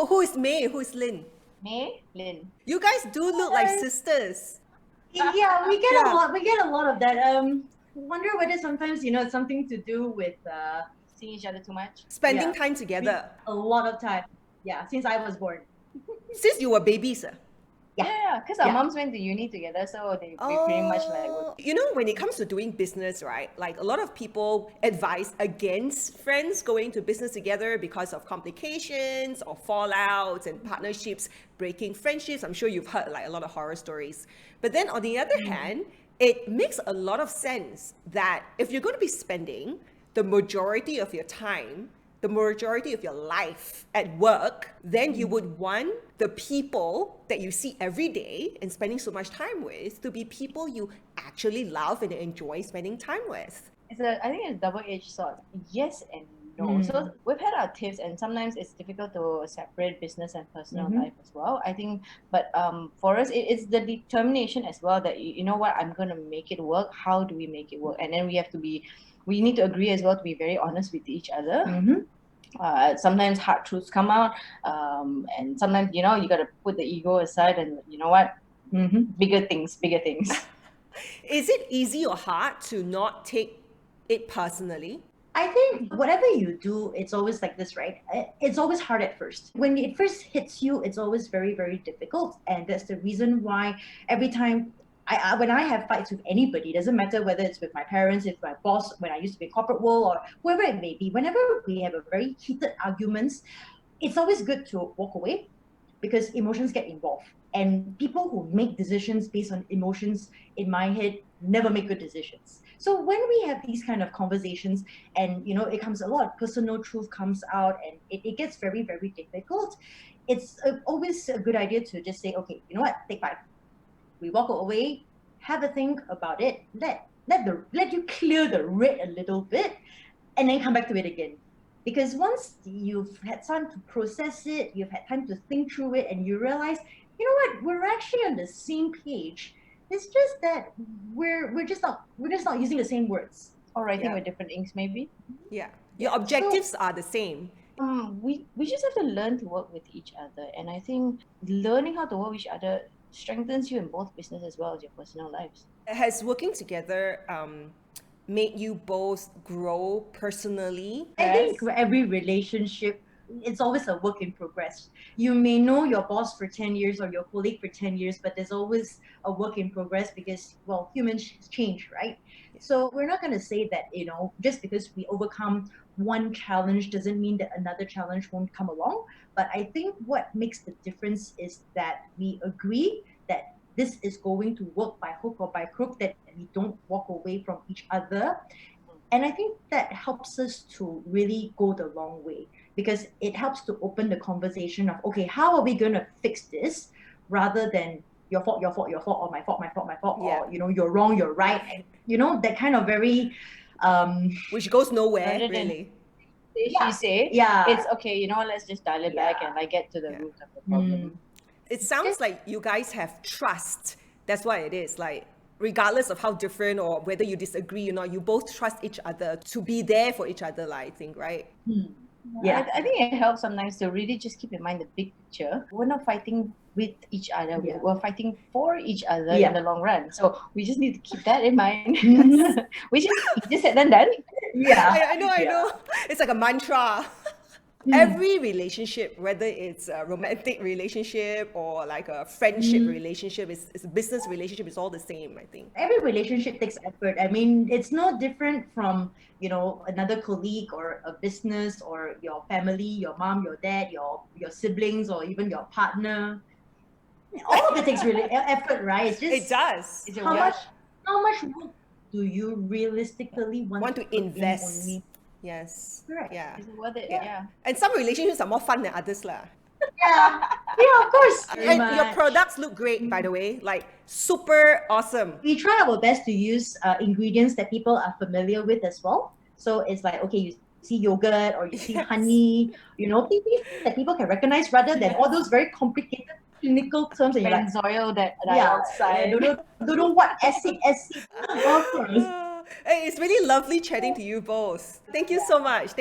Who is May? Who is Lynn? May, Lynn. You guys do look like sisters. Yeah, we get Yeah. a lot. We get a lot of that. Wonder whether sometimes it's something to do with Seeing each other too much. Spending Yeah. time together. a lot of time. Yeah, since I was born. Since you were babies. Yeah, because our Yeah. moms went to uni together, so we pretty much like would. You know, when it comes to doing business, right? Like a lot of people advise against friends going to business together because of complications or fallouts and partnerships breaking friendships. I'm sure you've heard like a lot of horror stories. But then on the other hand, it makes a lot of sense that if you're going to be spending the majority of your time, the majority of your life at work, then you would want the people that you see every day and spending so much time with to be people you actually love and enjoy spending time with. I think it's a double-edged sword. Yes and no. So we've had our tips, and sometimes it's difficult to separate business and personal life as well. I think, but for us, it's the determination as well that you know what, I'm gonna make it work. How do we make it work? And then we need to agree as well to be very honest with each other. Sometimes hard truths come out, and sometimes you got to put the ego aside, and you know what, bigger things. Is it easy or hard to not take it personally? I think whatever you do, it's always like this, right? It's always hard at first. When it first hits you, it's always very, very difficult. And that's the reason why every time when I have fights with anybody, it doesn't matter whether it's with my parents, if my boss, when I used to be in corporate world, or whoever it may be, whenever we have a very heated arguments, it's always good to walk away because emotions get involved. And people who make decisions based on emotions, in my head, never make good decisions. So when we have these kind of conversations and, it comes a lot, personal truth comes out and it gets very, very difficult, it's always a good idea to just say, okay, you know what, take 5. We walk away, have a think about it, let you clear the red a little bit, and then come back to it again. Because once you've had time to process it, you've had time to think through it, and you realize, you know what, we're actually on the same page. It's just that we're just not using the same words. Or writing with different inks, maybe. Yeah. Your objectives are the same. We just have to learn to work with each other, and I think learning how to work with each other strengthens you in both business as well as your personal lives. Has working together made you both grow personally? I think every relationship, it's always a work in progress. You may know your boss for 10 years or your colleague for 10 years, but there's always a work in progress because, well, humans change, right? So we're not going to say that, just because we overcome one challenge doesn't mean that another challenge won't come along. But I think what makes the difference is that we agree that this is going to work by hook or by crook, that we don't walk away from each other. And I think that helps us to really go the long way because it helps to open the conversation of, okay, how are we going to fix this rather than your fault, or my fault, or, you're wrong, you're right. And, that kind of very... which goes nowhere, really. She say, it's okay, let's just dial it back and get to the root of the problem. It sounds like you guys have trust. That's what it is. Like, regardless of how different or whether you disagree, you both trust each other to be there for each other, I think, right? Yeah. I think it helps sometimes to really just keep in mind the big picture. We're not fighting with each other. We're fighting for each other in the long run. So we just need to keep that in mind. Which is just said and done. Yeah. I know. It's like a mantra. Every relationship, whether it's a romantic relationship or like a friendship relationship, it's a business relationship, it's all the same, I think. Every relationship takes effort. I mean, it's no different from, another colleague or a business or your family, your mom, your dad, your siblings, or even your partner. All of it takes really effort, right? It's just, it does. How much work do you realistically want to invest? Yes. Correct. Yeah. Is it worth it? Yeah. And some relationships are more fun than others, lah. Yeah, of course. And your products look great, by the way, like super awesome. We try our best to use ingredients that people are familiar with as well. So it's like, okay, you see yogurt or you see honey, things that people can recognize rather than all those very complicated clinical terms. And you're like, oil that outside. Don't know what acid. Hey, it's really lovely chatting to you both. Thank you so much.